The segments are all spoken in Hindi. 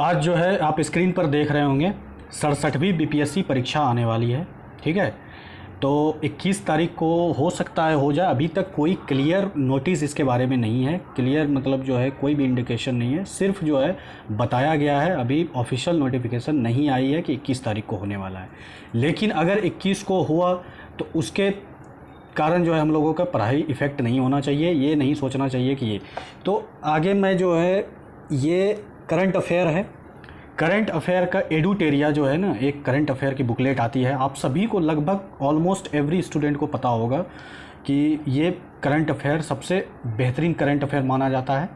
आज जो है आप स्क्रीन पर देख रहे होंगे 67वीं बीपीएससी परीक्षा आने वाली है। ठीक है, तो 21 तारीख को हो सकता है हो जाए। अभी तक कोई क्लियर नोटिस इसके बारे में नहीं है। क्लियर मतलब जो है कोई भी इंडिकेशन नहीं है, सिर्फ जो है बताया गया है। अभी ऑफिशियल नोटिफिकेशन नहीं आई है कि 21 तारीख को होने वाला है। लेकिन अगर 21 को हुआ तो उसके कारण जो है हम लोगों का पढ़ाई इफ़ेक्ट नहीं होना चाहिए। ये नहीं सोचना चाहिए कि ये तो आगे मैं जो है ये करंट अफेयर है। करंट अफेयर का एडुटेरिया जो है ना, एक करंट अफेयर की बुकलेट आती है। आप सभी को लगभग ऑलमोस्ट एवरी स्टूडेंट को पता होगा कि ये करंट अफेयर सबसे बेहतरीन करंट अफेयर माना जाता है।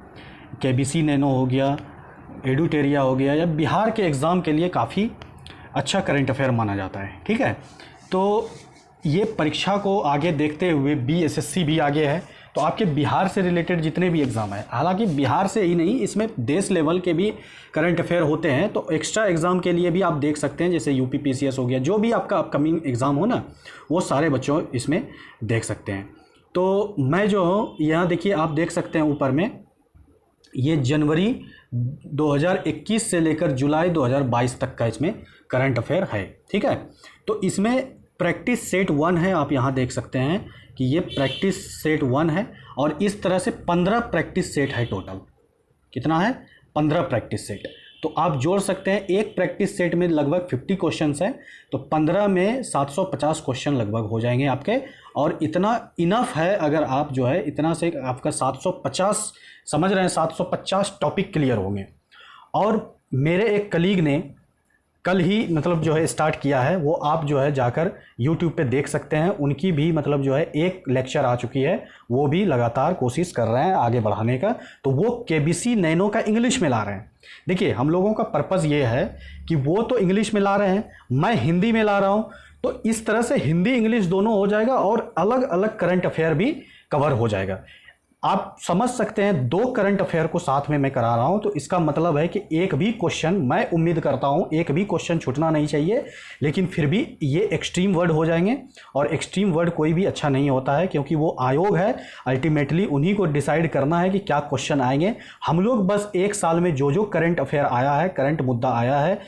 केबीसी नैनो हो गया, एडुटेरिया हो गया, या बिहार के एग्ज़ाम के लिए काफ़ी अच्छा करंट अफेयर माना जाता है। ठीक है, तो ये परीक्षा को आगे देखते हुए बीएसएससी भी आगे है, तो आपके बिहार से रिलेटेड जितने भी एग्ज़ाम है, हालांकि बिहार से ही नहीं, इसमें देश लेवल के भी करंट अफेयर होते हैं, तो एक्स्ट्रा एग्ज़ाम के लिए भी आप देख सकते हैं। जैसे यूपी पीसीएस हो गया, जो भी आपका अपकमिंग एग्ज़ाम हो ना, वो सारे बच्चों इसमें देख सकते हैं। तो मैं जो हूँ यहाँ देखिए, आप देख सकते हैं ऊपर में, ये जनवरी 2021 से लेकर जुलाई 2022 तक का इसमें करंट अफेयर है। ठीक है, तो इसमें प्रैक्टिस सेट 1 है। आप यहाँ देख सकते हैं कि ये प्रैक्टिस सेट 1 है, और इस तरह से 15 प्रैक्टिस सेट है टोटल। कितना है? 15 प्रैक्टिस सेट। तो आप जोड़ सकते हैं, एक प्रैक्टिस सेट में लगभग 50 क्वेश्चंस हैं, तो 15 में 750 क्वेश्चन लगभग हो जाएंगे आपके। और इतना इनफ है, अगर आप जो है इतना से आपका 750 समझ रहे हैं, 750 टॉपिक क्लियर होंगे। और मेरे एक कलीग ने कल ही मतलब जो है स्टार्ट किया है, वो आप जो है जाकर यूट्यूब पे देख सकते हैं। उनकी भी मतलब जो है एक लेक्चर आ चुकी है, वो भी लगातार कोशिश कर रहे हैं आगे बढ़ाने का। तो वो केबीसी नैनो का इंग्लिश में ला रहे हैं। देखिए, हम लोगों का पर्पज़ ये है कि वो तो इंग्लिश में ला रहे हैं, मैं हिंदी में ला रहा हूँ, तो इस तरह से हिंदी इंग्लिश दोनों हो जाएगा और अलग अलग करंट अफेयर भी कवर हो जाएगा। आप समझ सकते हैं, 2 करंट अफेयर को साथ में मैं करा रहा हूं, तो इसका मतलब है कि एक भी क्वेश्चन, मैं उम्मीद करता हूं एक भी क्वेश्चन छूटना नहीं चाहिए। लेकिन फिर भी ये एक्सट्रीम वर्ड हो जाएंगे, और एक्सट्रीम वर्ड कोई भी अच्छा नहीं होता है, क्योंकि वो आयोग है, अल्टीमेटली उन्हीं को डिसाइड करना है कि क्या क्वेश्चन आएंगे। हम लोग बस एक साल में जो जो करंट अफेयर आया है, करंट मुद्दा आया है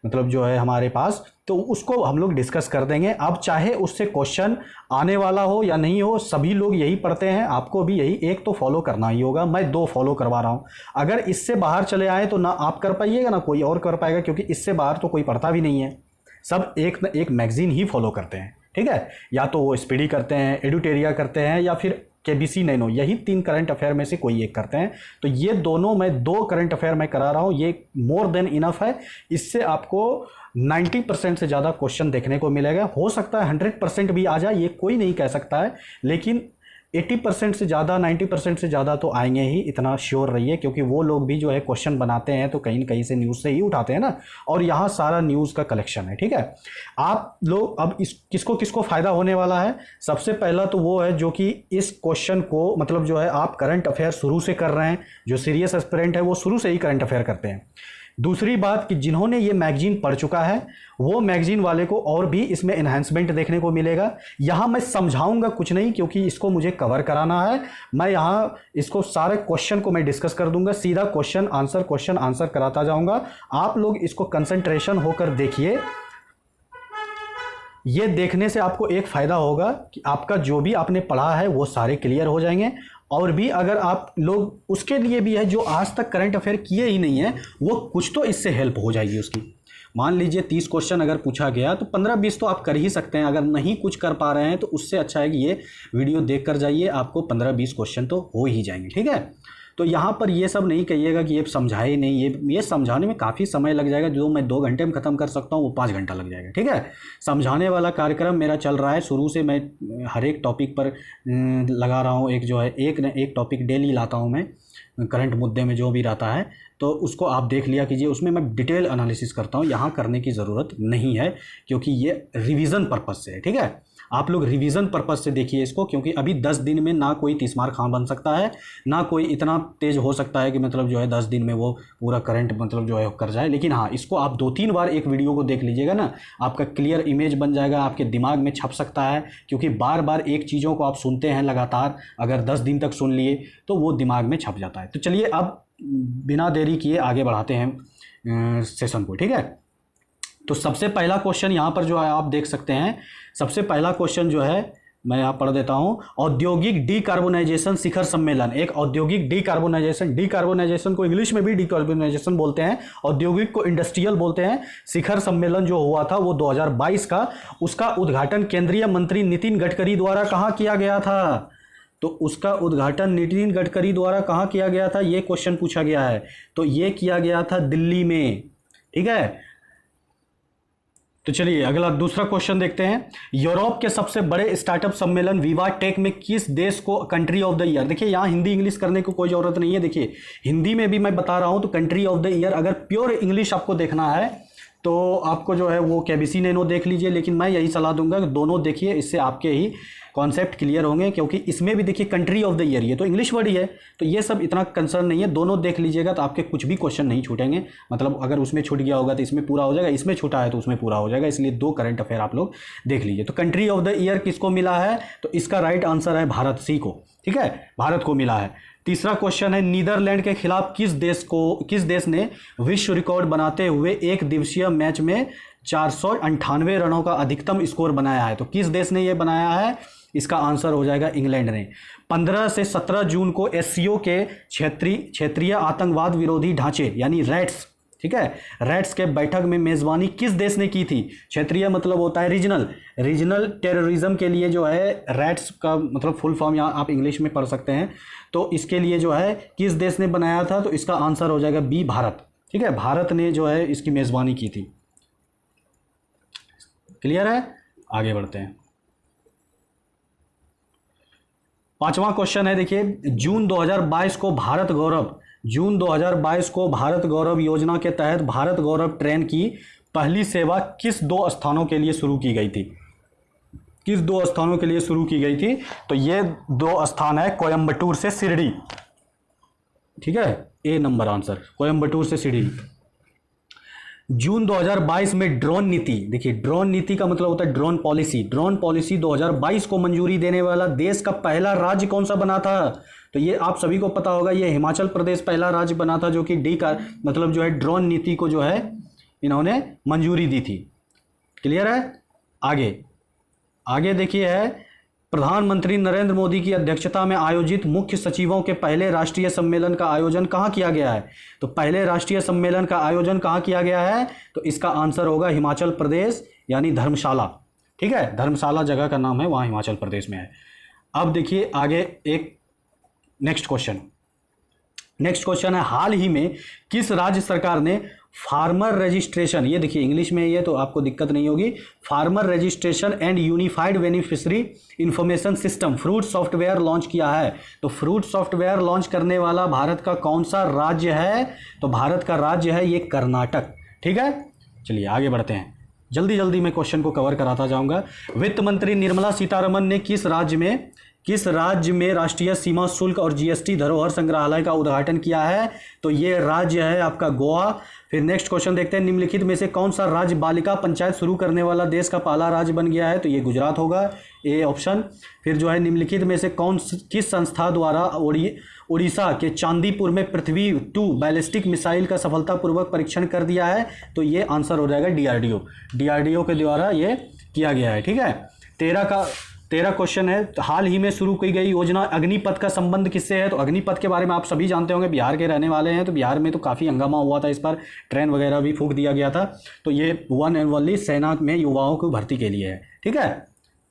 मतलब जो है हमारे पास, तो उसको हम लोग डिस्कस कर देंगे। अब चाहे उससे क्वेश्चन आने वाला हो या नहीं हो, सभी लोग यही पढ़ते हैं, आपको भी यही एक तो फॉलो करना ही होगा। मैं 2 फॉलो करवा रहा हूँ। अगर इससे बाहर चले आए तो ना आप कर पाइएगा ना कोई और कर पाएगा, क्योंकि इससे बाहर तो कोई पढ़ता भी नहीं है। सब एक न एक मैगजीन ही फॉलो करते हैं। ठीक है, या तो वो स्पीडी करते हैं, एडुटेरिया करते हैं, या फिर केबीसी नैनो, यही 3 करंट अफेयर में से कोई एक करते हैं। तो ये दोनों, मैं 2 करंट अफेयर मैं करा रहा हूँ, ये मोर देन इनफ है। इससे आपको 90% से ज़्यादा क्वेश्चन देखने को मिलेगा। हो सकता है 100% भी आ जाए, ये कोई नहीं कह सकता है, लेकिन 80% से ज़्यादा, 90% से ज़्यादा तो आएंगे ही, इतना श्योर रहिए। क्योंकि वो लोग भी जो है क्वेश्चन बनाते हैं तो कहीं न कहीं से न्यूज़ से ही उठाते हैं ना, और यहाँ सारा न्यूज़ का कलेक्शन है। ठीक है, आप लोग अब इस किसको किसको फ़ायदा होने वाला है, सबसे पहला तो वो है जो कि इस क्वेश्चन को मतलब जो है आप करंट अफेयर शुरू से कर रहे हैं, जो सीरियस एस्पिरेंट है वो शुरू से ही करंट अफेयर करते हैं। दूसरी बात कि जिन्होंने ये मैगजीन पढ़ चुका है, वो मैगजीन वाले को और भी इसमें एनहांसमेंट देखने को मिलेगा। यहाँ मैं समझाऊंगा कुछ नहीं, क्योंकि इसको मुझे कवर कराना है। मैं यहाँ इसको सारे क्वेश्चन को मैं डिस्कस कर दूंगा, सीधा क्वेश्चन आंसर कराता जाऊंगा। आप लोग इसको कंसंट्रेशन होकर देखिए। ये देखने से आपको एक फ़ायदा होगा कि आपका जो भी आपने पढ़ा है वो सारे क्लियर हो जाएंगे। और भी अगर आप लोग, उसके लिए भी है जो आज तक करंट अफेयर किए ही नहीं है, वो कुछ तो इससे हेल्प हो जाएगी उसकी। मान लीजिए 30 क्वेश्चन अगर पूछा गया तो 15-20 तो आप कर ही सकते हैं। अगर नहीं कुछ कर पा रहे हैं तो उससे अच्छा है कि ये वीडियो देख कर जाइए, आपको 15-20 क्वेश्चन तो हो ही जाएंगे। ठीक है, तो यहाँ पर ये सब नहीं कहिएगा कि ये समझाए नहीं, ये समझाने में काफ़ी समय लग जाएगा। जो मैं 2 घंटे में ख़त्म कर सकता हूँ वो 5 घंटा लग जाएगा। ठीक है, समझाने वाला कार्यक्रम मेरा चल रहा है शुरू से। मैं हर एक टॉपिक पर लगा रहा हूँ, एक जो है एक न एक टॉपिक डेली लाता हूँ मैं, करंट मुद्दे में जो भी रहता है, तो उसको आप देख लिया कीजिए। उसमें मैं डिटेल एनालिसिस करता हूँ, यहाँ करने की ज़रूरत नहीं है, क्योंकि ये रिवीजन पर्पज़ से है। ठीक है, आप लोग रिवीजन पर्पज़ से देखिए इसको, क्योंकि अभी 10 दिन में ना कोई 30 मार्क खां बन सकता है, ना कोई इतना तेज़ हो सकता है कि मतलब जो है 10 दिन में वो पूरा करंट मतलब जो है कर जाए। लेकिन हाँ, इसको आप 2-3 बार एक वीडियो को देख लीजिएगा ना, आपका क्लियर इमेज बन जाएगा, आपके दिमाग में छप सकता है। क्योंकि बार बार एक चीज़ों को आप सुनते हैं लगातार, अगर 10 दिन तक सुन लिए तो वो दिमाग में छप जाता है। तो चलिए अब बिना देरी किए आगे बढ़ाते हैं। सेशन को, ठीक है। तो सबसे पहला क्वेश्चन यहाँ पर जो है आप देख सकते हैं, सबसे पहला क्वेश्चन जो है मैं यहाँ पढ़ देता हूँ। औद्योगिक डीकार्बोनाइजेशन शिखर सम्मेलन, एक औद्योगिक डीकार्बोनाइजेशन को इंग्लिश में भी डीकार्बोनाइजेशन बोलते हैं, औद्योगिक को इंडस्ट्रियल बोलते हैं। शिखर सम्मेलन जो हुआ था वो 2022 का, उसका उद्घाटन केंद्रीय मंत्री नितिन गडकरी द्वारा कहाँ किया गया था? तो उसका उद्घाटन नितिन गडकरी द्वारा कहाँ किया गया था, ये क्वेश्चन पूछा गया है। तो ये किया गया था दिल्ली में, ठीक है। तो चलिए अगला दूसरा क्वेश्चन देखते हैं। यूरोप के सबसे बड़े स्टार्टअप सम्मेलन विवा टेक में किस देश को कंट्री ऑफ द ईयर? देखिए यहाँ हिंदी इंग्लिश करने को कोई जरूरत नहीं है। देखिए हिंदी में भी मैं बता रहा हूँ, तो कंट्री ऑफ द ईयर अगर प्योर इंग्लिश आपको देखना है तो आपको जो है वो केबीसी नैनो देख लीजिए, लेकिन मैं यही सलाह दूंगा कि दोनों देखिए, इससे आपके ही कॉन्सेप्ट क्लियर होंगे। क्योंकि इसमें भी देखिए कंट्री ऑफ द ईयर, ये तो इंग्लिश वर्ड ही है, तो ये सब इतना कंसर्न नहीं है। दोनों देख लीजिएगा तो आपके कुछ भी क्वेश्चन नहीं छूटेंगे। मतलब अगर उसमें छूट गया होगा तो इसमें पूरा हो जाएगा, इसमें छूटा है तो उसमें पूरा हो जाएगा। इसलिए 2 करंट अफेयर आप लोग देख लीजिए। तो कंट्री ऑफ द ईयर किसको मिला है? तो इसका राइट आंसर है भारत, सी को, ठीक है, भारत को मिला है। तीसरा क्वेश्चन है, नीदरलैंड के खिलाफ किस देश ने विश्व रिकॉर्ड बनाते हुए एक दिवसीय मैच में 498 रनों का अधिकतम स्कोर बनाया है? तो किस देश ने यह बनाया है? इसका आंसर हो जाएगा इंग्लैंड ने। 15 से 17 जून को एससीओ के क्षेत्रीय आतंकवाद विरोधी ढांचे यानी रैट्स, ठीक है, रैट्स के बैठक में मेजबानी किस देश ने की थी? क्षेत्रीय मतलब होता है रीजनल टेररिज्म के लिए जो है रैट्स का मतलब फुल फॉर्म यहाँ आप इंग्लिश में पढ़ सकते हैं। तो इसके लिए जो है किस देश ने बनाया था? तो इसका आंसर हो जाएगा बी, भारत, ठीक है, भारत ने जो है इसकी मेजबानी की थी। क्लियर है? आगे बढ़ते हैं। 5वां क्वेश्चन है, देखिए जून 2022 को भारत गौरव योजना के तहत भारत गौरव ट्रेन की पहली सेवा किस 2 स्थानों के लिए शुरू की गई थी? किस 2 स्थानों के लिए शुरू की गई थी? तो ये 2 स्थान है कोयंबटूर से शिरडी, ठीक है, ए नंबर आंसर, कोयंबटूर से शिरडी। जून 2022 में ड्रोन नीति, देखिए ड्रोन नीति का मतलब होता है ड्रोन पॉलिसी 2022 को मंजूरी देने वाला देश का पहला राज्य कौन सा बना था? तो ये आप सभी को पता होगा, ये हिमाचल प्रदेश पहला राज्य बना था जो कि मतलब जो है ड्रोन नीति को जो है इन्होंने मंजूरी दी थी। क्लियर है? आगे देखिए है, प्रधानमंत्री नरेंद्र मोदी की अध्यक्षता में आयोजित मुख्य सचिवों के पहले राष्ट्रीय सम्मेलन का आयोजन कहाँ किया गया है? तो पहले राष्ट्रीय सम्मेलन का आयोजन कहाँ किया गया है? तो इसका आंसर होगा हिमाचल प्रदेश यानी धर्मशाला, ठीक है, धर्मशाला जगह का नाम है, वहाँ हिमाचल प्रदेश में है। अब देखिए आगे एक नेक्स्ट क्वेश्चन है, हाल ही में किस राज्य सरकार ने फार्मर रजिस्ट्रेशन, ये देखिए इंग्लिश में ये तो आपको दिक्कत नहीं होगी, farmer registration and unified beneficiary information system fruit software launch किया है? तो फ्रूट सॉफ्टवेयर लॉन्च करने वाला भारत का कौन सा राज्य है? तो भारत का राज्य है ये कर्नाटक, ठीक है। चलिए आगे बढ़ते हैं, जल्दी मैं क्वेश्चन को कवर कराता जाऊंगा। वित्त मंत्री निर्मला सीतारमन ने किस राज्य में राष्ट्रीय सीमा शुल्क और जीएसटी धरोहर संग्रहालय का उद्घाटन किया है? तो ये राज्य है आपका गोवा। फिर नेक्स्ट क्वेश्चन देखते हैं, निम्नलिखित में से कौन सा राज्य बालिका पंचायत शुरू करने वाला देश का पहला राज्य बन गया है? तो ये गुजरात होगा, ए ऑप्शन। फिर जो है निम्नलिखित में से किस संस्था द्वारा उड़ीसा के चांदीपुर में पृथ्वी 2 बैलिस्टिक मिसाइल का सफलतापूर्वक परीक्षण कर दिया है? तो ये आंसर हो जाएगा डीआरडीओ के द्वारा ये किया गया है, ठीक है। 13 क्वेश्चन है, हाल ही में शुरू की गई योजना अग्निपथ का संबंध किससे है? तो अग्निपथ के बारे में आप सभी जानते होंगे, बिहार के रहने वाले हैं, तो बिहार में तो काफ़ी हंगामा हुआ था, इस पर ट्रेन वगैरह भी फूंक दिया गया था। तो ये वन एंड ओनली सेना में युवाओं की भर्ती के लिए है, ठीक है।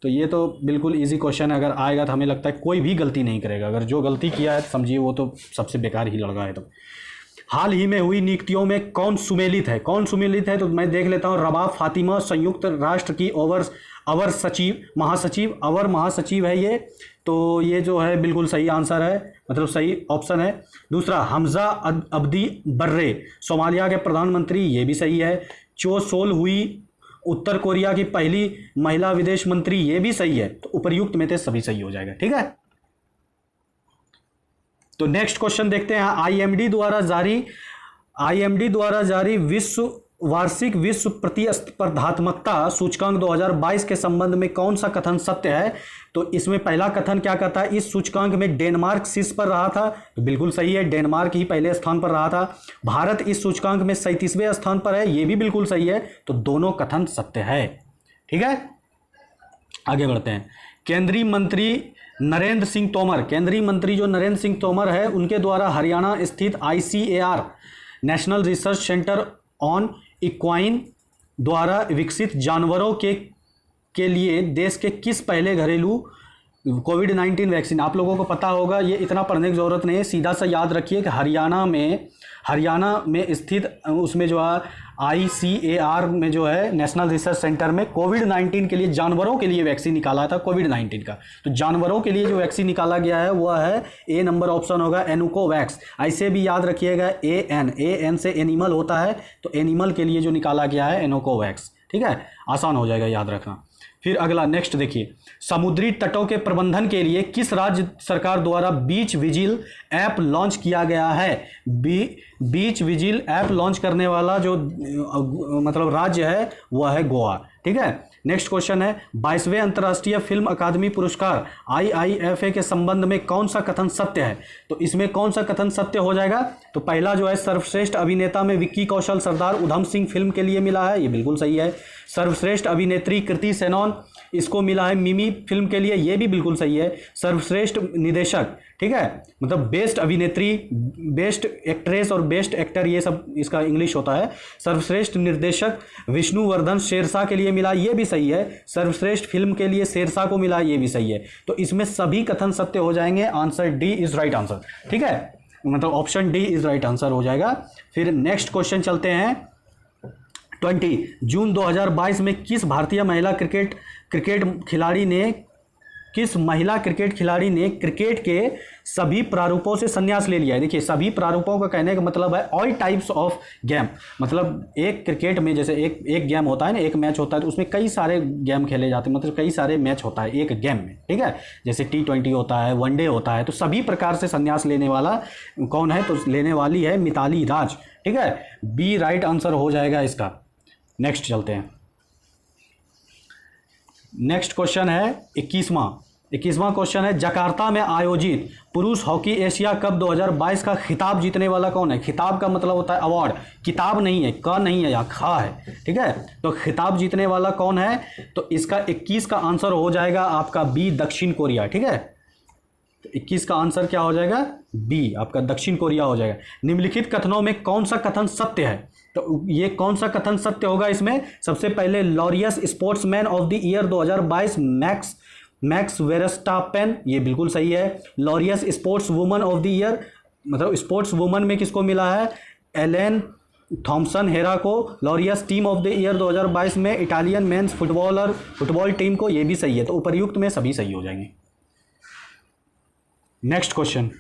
तो ये तो बिल्कुल ईजी क्वेश्चन है, अगर आएगा तो हमें लगता है कोई भी गलती नहीं करेगा, अगर जो गलती किया है तो समझिए वो तो सबसे बेकार ही लड़का है। तो हाल ही में हुई नियुक्तियों में कौन सुमेलित है? तो मैं देख लेता हूँ, रबाब फातिमा संयुक्त राष्ट्र की अवर महासचिव है ये, तो ये जो है बिल्कुल सही आंसर है, मतलब सही ऑप्शन है। दूसरा हमजा अब्दी बर्रे सोमालिया के प्रधानमंत्री, ये भी सही है। चो सोल हुई उत्तर कोरिया की पहली महिला विदेश मंत्री, ये भी सही है। तो उपर्युक्त में से सभी सही हो जाएगा, ठीक है। तो नेक्स्ट क्वेश्चन देखते हैं, आईएमडी द्वारा जारी वार्षिक विश्व प्रतिस्पर्धात्मकता सूचकांक 2022 के संबंध में कौन सा कथन सत्य है? तो इसमें पहला कथन क्या कहता है, इस सूचकांक में डेनमार्क शीर्ष पर रहा था, तो बिल्कुल सही है, डेनमार्क ही पहले स्थान पर रहा था। भारत इस सूचकांक में 37वें स्थान पर है, ये भी बिल्कुल सही है, तो दोनों कथन सत्य है। ठीक है, आगे बढ़ते हैं। केंद्रीय मंत्री नरेंद्र सिंह तोमर, केंद्रीय मंत्री जो नरेंद्र सिंह तोमर है, उनके द्वारा हरियाणा स्थित ICAR national research centre on equine द्वारा विकसित जानवरों के लिए देश के किस पहले घरेलू कोविड-19 वैक्सीन, आप लोगों को पता होगा, ये इतना पढ़ने की ज़रूरत नहीं है, सीधा सा याद रखिए कि हरियाणा में स्थित उसमें जो है ICAR में जो है नेशनल रिसर्च सेंटर में कोविड-19 के लिए जानवरों के लिए वैक्सीन निकाला था कोविड-19 का। तो जानवरों के लिए जो वैक्सीन निकाला गया है वह है ए नंबर ऑप्शन होगा एनुकोवैक्स। ऐसे भी याद रखिएगा AN से एनिमल होता है, तो एनिमल के लिए जो निकाला गया है एनुकोवैक्स। ठीक है, आसान हो जाएगा याद रखना। फिर अगला नेक्स्ट देखिए, समुद्री तटों के प्रबंधन के लिए किस राज्य सरकार द्वारा बीच विजिल ऐप लॉन्च किया गया है? बीच विजिल ऐप लॉन्च करने वाला जो मतलब राज्य है वह है गोवा। ठीक है, नेक्स्ट क्वेश्चन है, 22वें अंतर्राष्ट्रीय फिल्म अकादमी पुरस्कार IIFA के संबंध में कौन सा कथन सत्य है? तो इसमें कौन सा कथन सत्य हो जाएगा? तो पहला जो है सर्वश्रेष्ठ अभिनेता में विक्की कौशल सरदार उधम सिंह फिल्म के लिए मिला है, ये बिल्कुल सही है। सर्वश्रेष्ठ अभिनेत्री कृति सेनन, इसको मिला है मिमी फिल्म के लिए, ये भी बिल्कुल सही है। सर्वश्रेष्ठ निदेशक, ठीक है, मतलब बेस्ट अभिनेत्री, बेस्ट एक्ट्रेस और बेस्ट एक्टर, ये सब इसका इंग्लिश होता है। सर्वश्रेष्ठ निर्देशक विष्णुवर्धन शेरशाह के लिए मिला, ये भी सही है। सर्वश्रेष्ठ फिल्म के लिए शेरशाह को मिला, ये भी सही है। तो इसमें सभी कथन सत्य हो जाएंगे, answer D is right answer. ठीक है, मतलब option D is right answer हो जाएगा। फिर नेक्स्ट क्वेश्चन चलते हैं। 20 जून 2022 में किस महिला क्रिकेट खिलाड़ी ने क्रिकेट के सभी प्रारूपों से संन्यास ले लिया है? देखिए, सभी प्रारूपों का कहने का मतलब है ऑल टाइप्स ऑफ गेम, मतलब एक क्रिकेट में जैसे एक गेम होता है ना, एक मैच होता है, तो उसमें कई सारे गेम खेले जाते हैं, मतलब कई सारे मैच होता है एक गेम में। ठीक है, जैसे T20 होता है, वनडे होता है, तो सभी प्रकार से संन्यास लेने वाला कौन है? तो लेने वाली है मिताली राज। ठीक है, बी राइट आंसर हो जाएगा इसका। नेक्स्ट चलते हैं। नेक्स्ट क्वेश्चन है 21वां क्वेश्चन है, जकार्ता में आयोजित पुरुष हॉकी एशिया कप 2022 का खिताब जीतने वाला कौन है? खिताब का मतलब होता है अवार्ड, किताब नहीं है, क नहीं है, या खा है। ठीक है, तो खिताब जीतने वाला कौन है? तो इसका 21 का आंसर हो जाएगा आपका बी, दक्षिण कोरिया। ठीक है, तो 21 का आंसर क्या हो जाएगा? बी, आपका दक्षिण कोरिया हो जाएगा। निम्नलिखित कथनों में कौन सा कथन सत्य है? तो ये कौन सा कथन सत्य होगा इसमें? सबसे पहले Laureus sportsman of the year 2022 Max Verstappen, ये बिल्कुल सही है। Laureus sportswoman of the year, मतलब स्पोर्ट्स वुमन में किसको मिला है? एलेन थॉम्सन हेरा को। Laureus team of the year 2022 में इटालियन मेंस फुटबॉल टीम को, ये भी सही है। तो उपर्युक्त में सभी सही हो जाएंगे। नेक्स्ट क्वेश्चन,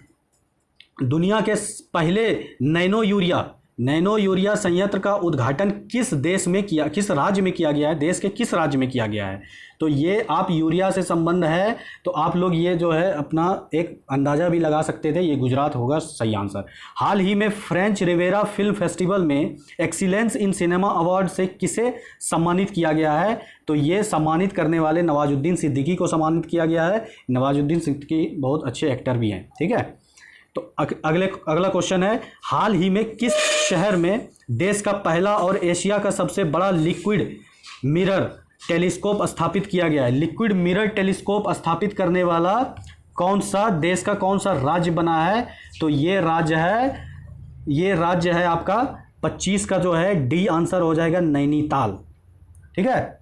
दुनिया के पहले नैनो यूरिया संयंत्र का उद्घाटन किस राज्य में किया गया है? देश के किस राज्य में किया गया है? तो ये आप यूरिया से संबंध है, तो आप लोग ये जो है अपना एक अंदाज़ा भी लगा सकते थे, ये गुजरात होगा सही आंसर। हाल ही में फ्रेंच रिवेरा फिल्म फेस्टिवल में एक्सीलेंस इन सिनेमा अवार्ड से किसे सम्मानित किया गया है? तो ये सम्मानित करने वाले नवाजुद्दीन सिद्दीकी को सम्मानित किया गया है। नवाजुद्दीन सिद्दीकी बहुत अच्छे एक्टर भी हैं। ठीक है, तो अगला क्वेश्चन है, हाल ही में किस शहर में देश का पहला और एशिया का सबसे बड़ा लिक्विड मिरर टेलीस्कोप स्थापित किया गया है? लिक्विड मिरर टेलीस्कोप स्थापित करने वाला कौन सा देश का कौन सा राज्य बना है? तो ये राज्य है आपका 25 का जो है डी आंसर हो जाएगा, नैनीताल। ठीक है,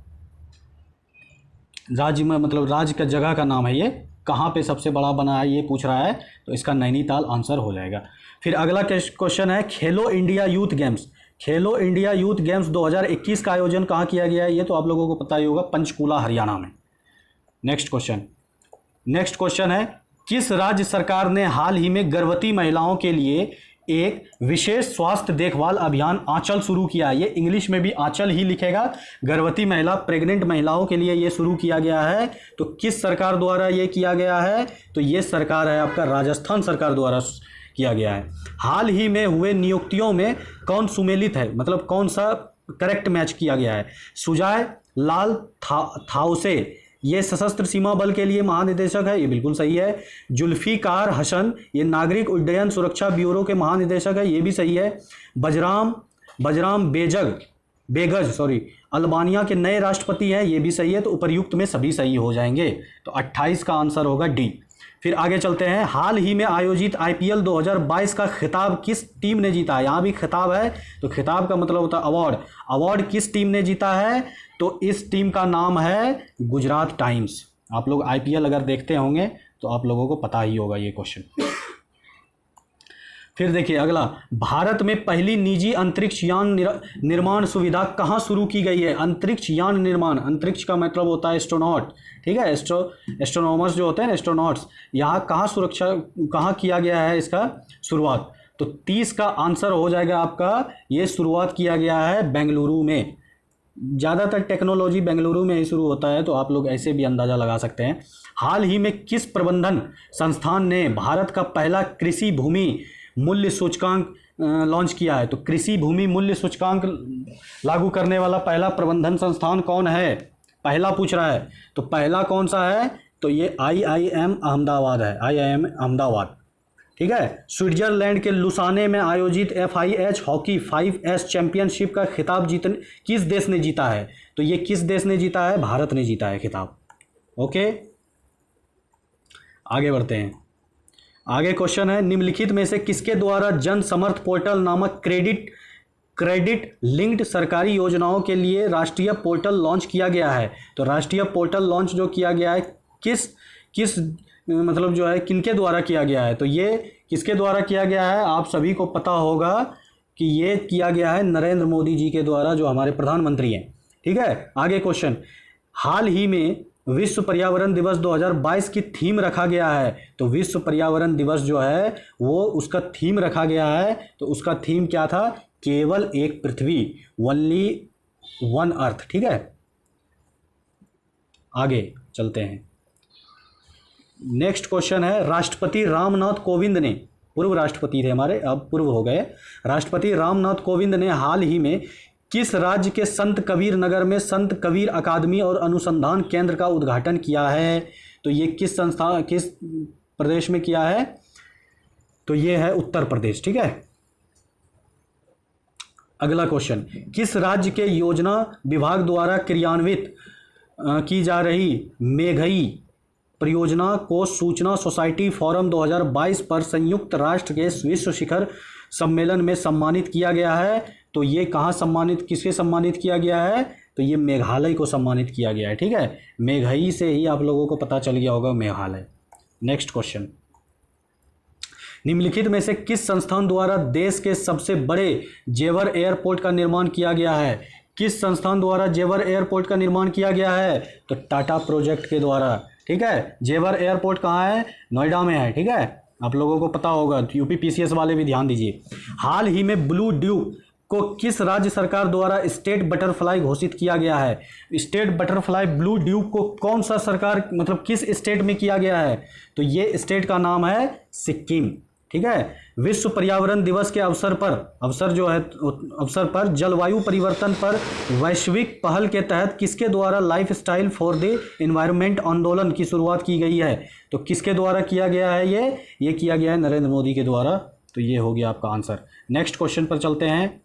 राज्य में मतलब राज्य का जगह का नाम है, ये कहाँ पे सबसे बड़ा बना है ये पूछ रहा है, तो इसका नैनीताल आंसर हो जाएगा। फिर अगला क्वेश्चन है, खेलो इंडिया यूथ गेम्स 2021 का आयोजन कहाँ किया गया है? ये तो आप लोगों को पता ही होगा, पंचकूला हरियाणा में। नेक्स्ट क्वेश्चन है, किस राज्य सरकार ने हाल ही में गर्भवती महिलाओं के लिए एक विशेष स्वास्थ्य देखभाल अभियान आंचल शुरू किया है? ये इंग्लिश में भी आंचल ही लिखेगा। गर्भवती महिला, प्रेग्नेंट महिलाओं के लिए ये शुरू किया गया है। तो किस सरकार द्वारा ये किया गया है? तो ये सरकार है आपका राजस्थान सरकार द्वारा किया गया है। हाल ही में हुए नियुक्तियों में कौन सुमेलित है, मतलब कौन सा करेक्ट मैच किया गया है। सुजाय लाल थाउसे ये सशस्त्र सीमा बल के लिए महानिदेशक है, ये बिल्कुल सही है। जुल्फिकार हसन ये नागरिक उड्डयन सुरक्षा ब्यूरो के महानिदेशक है, ये भी सही है। बजराम बेगज अल्बानिया के नए राष्ट्रपति हैं, ये भी सही है। तो उपर्युक्त में सभी सही हो जाएंगे, तो 28 का आंसर होगा डी। फिर आगे चलते हैं। हाल ही में आयोजित आईपीएल 2022 का खिताब किस टीम ने जीता है? यहाँ भी खिताब है, तो खिताब का मतलब होता है अवार्ड। अवार्ड किस टीम ने जीता है? तो इस टीम का नाम है गुजरात टाइम्स। आप लोग आईपीएल अगर देखते होंगे तो आप लोगों को पता ही होगा ये क्वेश्चन। फिर देखिए अगला, भारत में पहली निजी अंतरिक्ष यान निर्माण सुविधा कहाँ शुरू की गई है? अंतरिक्ष यान निर्माण, अंतरिक्ष का मतलब होता है एस्ट्रोनॉट, ठीक है, एस्ट्रोनॉमर्स जो होते हैं एस्ट्रोनॉट्स, यहाँ कहाँ किया गया है इसका शुरुआत? तो 30 का आंसर हो जाएगा आपका, ये शुरुआत किया गया है बेंगलुरु में। ज़्यादातर टेक्नोलॉजी बेंगलुरु में ही शुरू होता है, तो आप लोग ऐसे भी अंदाज़ा लगा सकते हैं। हाल ही में किस प्रबंधन संस्थान ने भारत का पहला कृषि भूमि मूल्य सूचकांक लॉन्च किया है? तो कृषि भूमि मूल्य सूचकांक लागू करने वाला पहला प्रबंधन संस्थान कौन है? पहला पूछ रहा है, तो पहला कौन सा है? तो ये IIM अहमदाबाद है, IIM अहमदाबाद, ठीक है। स्विट्जरलैंड के लुसाने में आयोजित FIH हॉकी 5S चैंपियनशिप का खिताब किस देश ने जीता है? तो ये किस देश ने जीता है? भारत ने जीता है खिताब। ओके, आगे बढ़ते हैं। आगे क्वेश्चन है, निम्नलिखित में से किसके द्वारा जन समर्थ पोर्टल नामक क्रेडिट लिंक्ड सरकारी योजनाओं के लिए राष्ट्रीय पोर्टल लॉन्च किया गया है? तो राष्ट्रीय पोर्टल लॉन्च जो किया गया है किस मतलब जो है किनके द्वारा किया गया है? तो ये किसके द्वारा किया गया है? आप सभी को पता होगा कि ये किया गया है नरेंद्र मोदी जी के द्वारा, जो हमारे प्रधानमंत्री हैं, ठीक है। आगे क्वेश्चन, हाल ही में विश्व पर्यावरण दिवस 2022 की थीम रखा गया है। तो विश्व पर्यावरण दिवस जो है वो उसका थीम रखा गया है, तो उसका थीम क्या था? केवल एक पृथ्वी, ओनली वन अर्थ, ठीक है। आगे चलते हैं। नेक्स्ट क्वेश्चन है, राष्ट्रपति रामनाथ कोविंद ने, पूर्व राष्ट्रपति थे हमारे, अब पूर्व हो गए, राष्ट्रपति रामनाथ कोविंद ने हाल ही में किस राज्य के संत कबीर नगर में संत कबीर अकादमी और अनुसंधान केंद्र का उद्घाटन किया है? तो ये किस प्रदेश में किया है? तो ये है उत्तर प्रदेश, ठीक है। अगला क्वेश्चन, किस राज्य के योजना विभाग द्वारा क्रियान्वित की जा रही मेघई परियोजना को सूचना सोसाइटी फोरम 2022 पर संयुक्त राष्ट्र के विश्व शिखर सम्मेलन में सम्मानित किया गया है? तो ये किसके सम्मानित किया गया है? तो ये मेघालय को सम्मानित किया गया है, ठीक है। मेघई से ही आप लोगों को पता चल गया होगा मेघालय। नेक्स्ट क्वेश्चन, निम्नलिखित में से किस संस्थान द्वारा देश के सबसे बड़े जेवर एयरपोर्ट का निर्माण किया गया है? किस संस्थान द्वारा जेवर एयरपोर्ट का निर्माण किया गया है? तो टाटा प्रोजेक्ट के द्वारा, ठीक है। जेवर एयरपोर्ट कहाँ है? नोएडा में है, ठीक है, आप लोगों को पता होगा, यूपी PCS वाले भी ध्यान दीजिए। हाल ही में ब्लू ड्यूक को किस राज्य सरकार द्वारा स्टेट बटरफ्लाई घोषित किया गया है? स्टेट बटरफ्लाई ब्लू ड्यूक को कौन सा सरकार मतलब किस स्टेट में किया गया है? तो ये स्टेट का नाम है सिक्किम, ठीक है। विश्व पर्यावरण दिवस के अवसर पर जलवायु परिवर्तन पर वैश्विक पहल के तहत किसके द्वारा लाइफस्टाइल फॉर द एनवायरनमेंट आंदोलन की शुरुआत की गई है? तो किसके द्वारा किया गया है? ये किया गया है नरेंद्र मोदी के द्वारा। तो ये हो गया आपका आंसर। नेक्स्ट क्वेश्चन पर चलते हैं।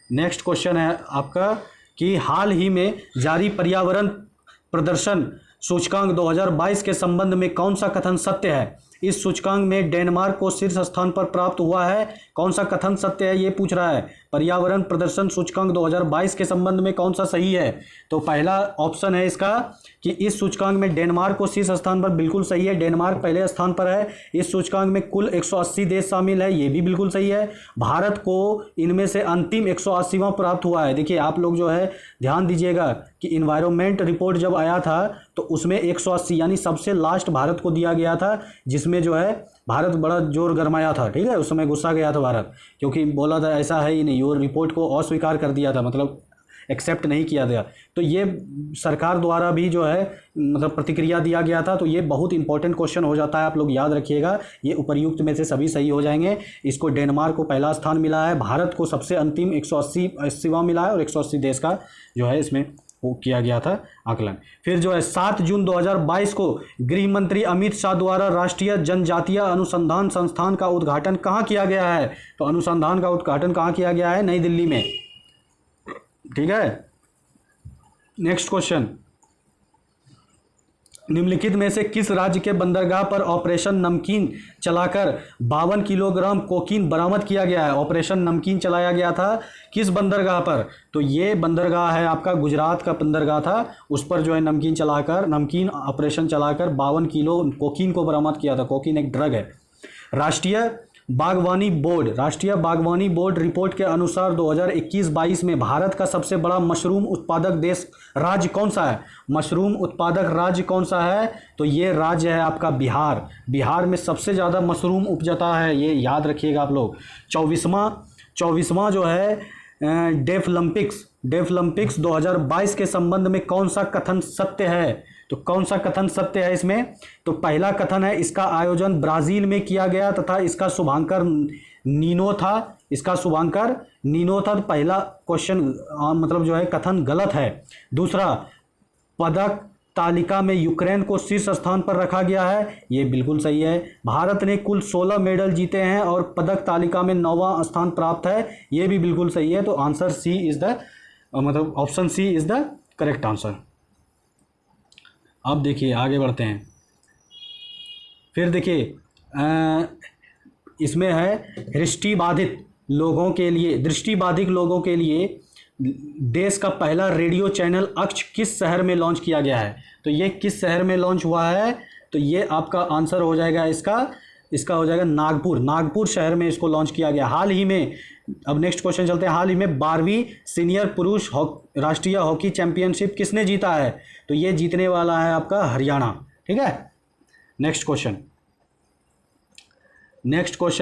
नेक्स्ट क्वेश्चन है आपका कि हाल ही में जारी पर्यावरण प्रदर्शन सूचकांक 2022 के संबंध में कौन सा कथन सत्य है? इस सूचकांक में डेनमार्क को शीर्ष स्थान पर प्राप्त हुआ है। कौन सा कथन सत्य है ये पूछ रहा है। पर्यावरण प्रदर्शन सूचकांक 2022 के संबंध में कौन सा सही है? तो पहला ऑप्शन है इसका कि इस सूचकांक में डेनमार्क को शीर्ष स्थान पर, बिल्कुल सही है, डेनमार्क पहले स्थान पर है। इस सूचकांक में कुल 180 देश शामिल है, ये भी बिल्कुल सही है। भारत को इनमें से अंतिम 180वां प्राप्त हुआ है। देखिए आप लोग जो है ध्यान दीजिएगा कि इन्वायरमेंट रिपोर्ट जब आया था तो उसमें 180 यानी सबसे लास्ट भारत को दिया गया था, जिसमें जो है भारत बड़ा जोर गरमाया था, ठीक है, उस समय गुस्सा गया था भारत, क्योंकि बोला था ऐसा है ही नहीं, और रिपोर्ट को अस्वीकार कर दिया था, मतलब एक्सेप्ट नहीं किया गया। तो ये सरकार द्वारा भी जो है मतलब प्रतिक्रिया दिया गया था। तो ये बहुत इंपॉर्टेंट क्वेश्चन हो जाता है, आप लोग याद रखिएगा। ये उपर्युक्त में से सभी सही हो जाएंगे। इसको डेनमार्क को पहला स्थान मिला है, भारत को सबसे अंतिम 180वां मिला है और 180 देश का जो है इसमें वो किया गया था आकलन। फिर जो है 7 जून 2022 को गृह मंत्री अमित शाह द्वारा राष्ट्रीय जनजातीय अनुसंधान संस्थान का उद्घाटन कहाँ किया गया है? तो अनुसंधान का उद्घाटन कहाँ किया गया है? नई दिल्ली में। ठीक है, नेक्स्ट क्वेश्चन, निम्नलिखित में से किस राज्य के बंदरगाह पर ऑपरेशन नमकीन चलाकर 52 किलोग्राम कोकीन बरामद किया गया है? ऑपरेशन नमकीन चलाया गया था किस बंदरगाह पर? तो ये बंदरगाह है आपका गुजरात का बंदरगाह था, उस पर जो है नमकीन ऑपरेशन चलाकर 52 किलो कोकीन को बरामद किया था। कोकीन एक ड्रग है। राष्ट्रीय बागवानी बोर्ड रिपोर्ट के अनुसार 2021-22 में भारत का सबसे बड़ा मशरूम उत्पादक राज्य कौन सा है? मशरूम उत्पादक राज्य कौन सा है? तो ये राज्य है आपका बिहार। बिहार में सबसे ज़्यादा मशरूम उपजता है, ये याद रखिएगा आप लोग। 24वां जो है डेफलिम्पिक्स 2022 के संबंध में कौन सा कथन सत्य है? तो कौन सा कथन सत्य है इसमें? तो पहला कथन है इसका आयोजन ब्राजील में किया गया तथा इसका शुभांकर नीनो था। तो पहला क्वेश्चन मतलब जो है कथन गलत है। दूसरा, पदक तालिका में यूक्रेन को शीर्ष स्थान पर रखा गया है, ये बिल्कुल सही है। भारत ने कुल 16 मेडल जीते हैं और पदक तालिका में 9वां स्थान प्राप्त है, ये भी बिल्कुल सही है। तो आंसर सी इज द मतलब option C is the correct answer. अब देखिए आगे बढ़ते हैं। फिर देखिए इसमें है दृष्टिबाधित लोगों के लिए देश का पहला रेडियो चैनल अक्ष किस शहर में लॉन्च किया गया है? तो ये किस शहर में लॉन्च हुआ है? तो ये आपका आंसर हो जाएगा इसका हो जाएगा नागपुर शहर में इसको लॉन्च किया गया हाल ही में। अब नेक्स्ट क्वेश्चन चलते हैं। हाल ही में 12वीं सीनियर पुरुष राष्ट्रीय हॉकी चैंपियनशिप किसने जीता है? तो ये जीतने वाला है आपका हरियाणा। ठीक है, नेक्स्ट क्वेश्चन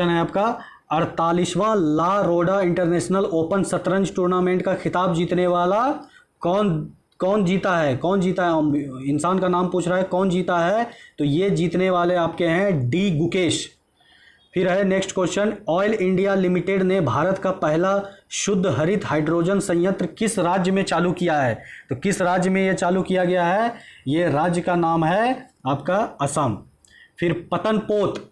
है आपका 48वां ला रोडा इंटरनेशनल ओपन शतरंज टूर्नामेंट का खिताब जीतने वाला कौन जीता है? इंसान का नाम पूछ रहा है, कौन जीता है? तो ये जीतने वाले आपके हैं डी गुकेश। फिर है next question, oil India limited ने भारत का पहला शुद्ध हरित हाइड्रोजन संयंत्र किस राज्य में चालू किया है? तो किस राज्य में ये चालू किया गया है? ये राज्य का नाम है आपका असम। फिर पतनपोत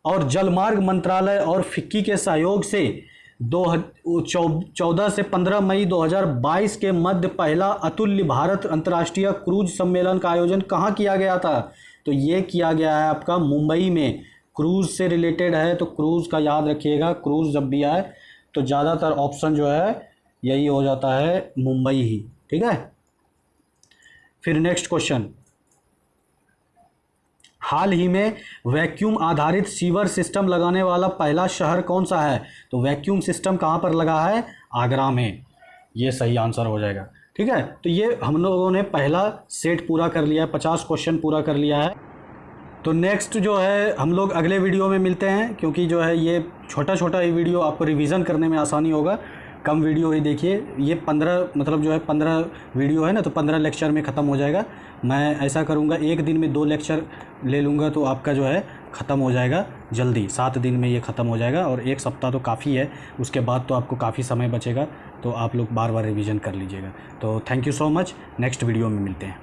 और जलमार्ग मंत्रालय और फिक्की के सहयोग से 14 से 15 मई 2022 के मध्य पहला अतुल्य भारत अंतर्राष्ट्रीय क्रूज सम्मेलन का आयोजन कहाँ किया गया था? तो ये किया गया है आपका मुंबई में। क्रूज से रिलेटेड है तो क्रूज का याद रखिएगा। क्रूज जब भी आए तो ज़्यादातर ऑप्शन जो है यही हो जाता है मुंबई ही। ठीक है, फिर नेक्स्ट क्वेश्चन, हाल ही में वैक्यूम आधारित सीवर सिस्टम लगाने वाला पहला शहर कौन सा है? तो वैक्यूम सिस्टम कहाँ पर लगा है? आगरा में। ये सही आंसर हो जाएगा। ठीक है, तो ये हम लोगों ने पहला सेट पूरा कर लिया है, 50 क्वेश्चन पूरा कर लिया है। तो नेक्स्ट जो है हम लोग अगले वीडियो में मिलते हैं, क्योंकि जो है ये छोटा ही वीडियो आपको रिवीजन करने में आसानी होगा। कम वीडियो ही देखिए। ये 15 वीडियो है ना, तो 15 लेक्चर में ख़त्म हो जाएगा। मैं ऐसा करूँगा, एक दिन में 2 लेक्चर ले लूँगा तो आपका जो है ख़त्म हो जाएगा जल्दी। 7 दिन में ये ख़त्म हो जाएगा और 1 सप्ताह तो काफ़ी है। उसके बाद तो आपको काफ़ी समय बचेगा, तो आप लोग बार बार रिवीजन कर लीजिएगा। तो thank you so much. Next video में मिलते हैं।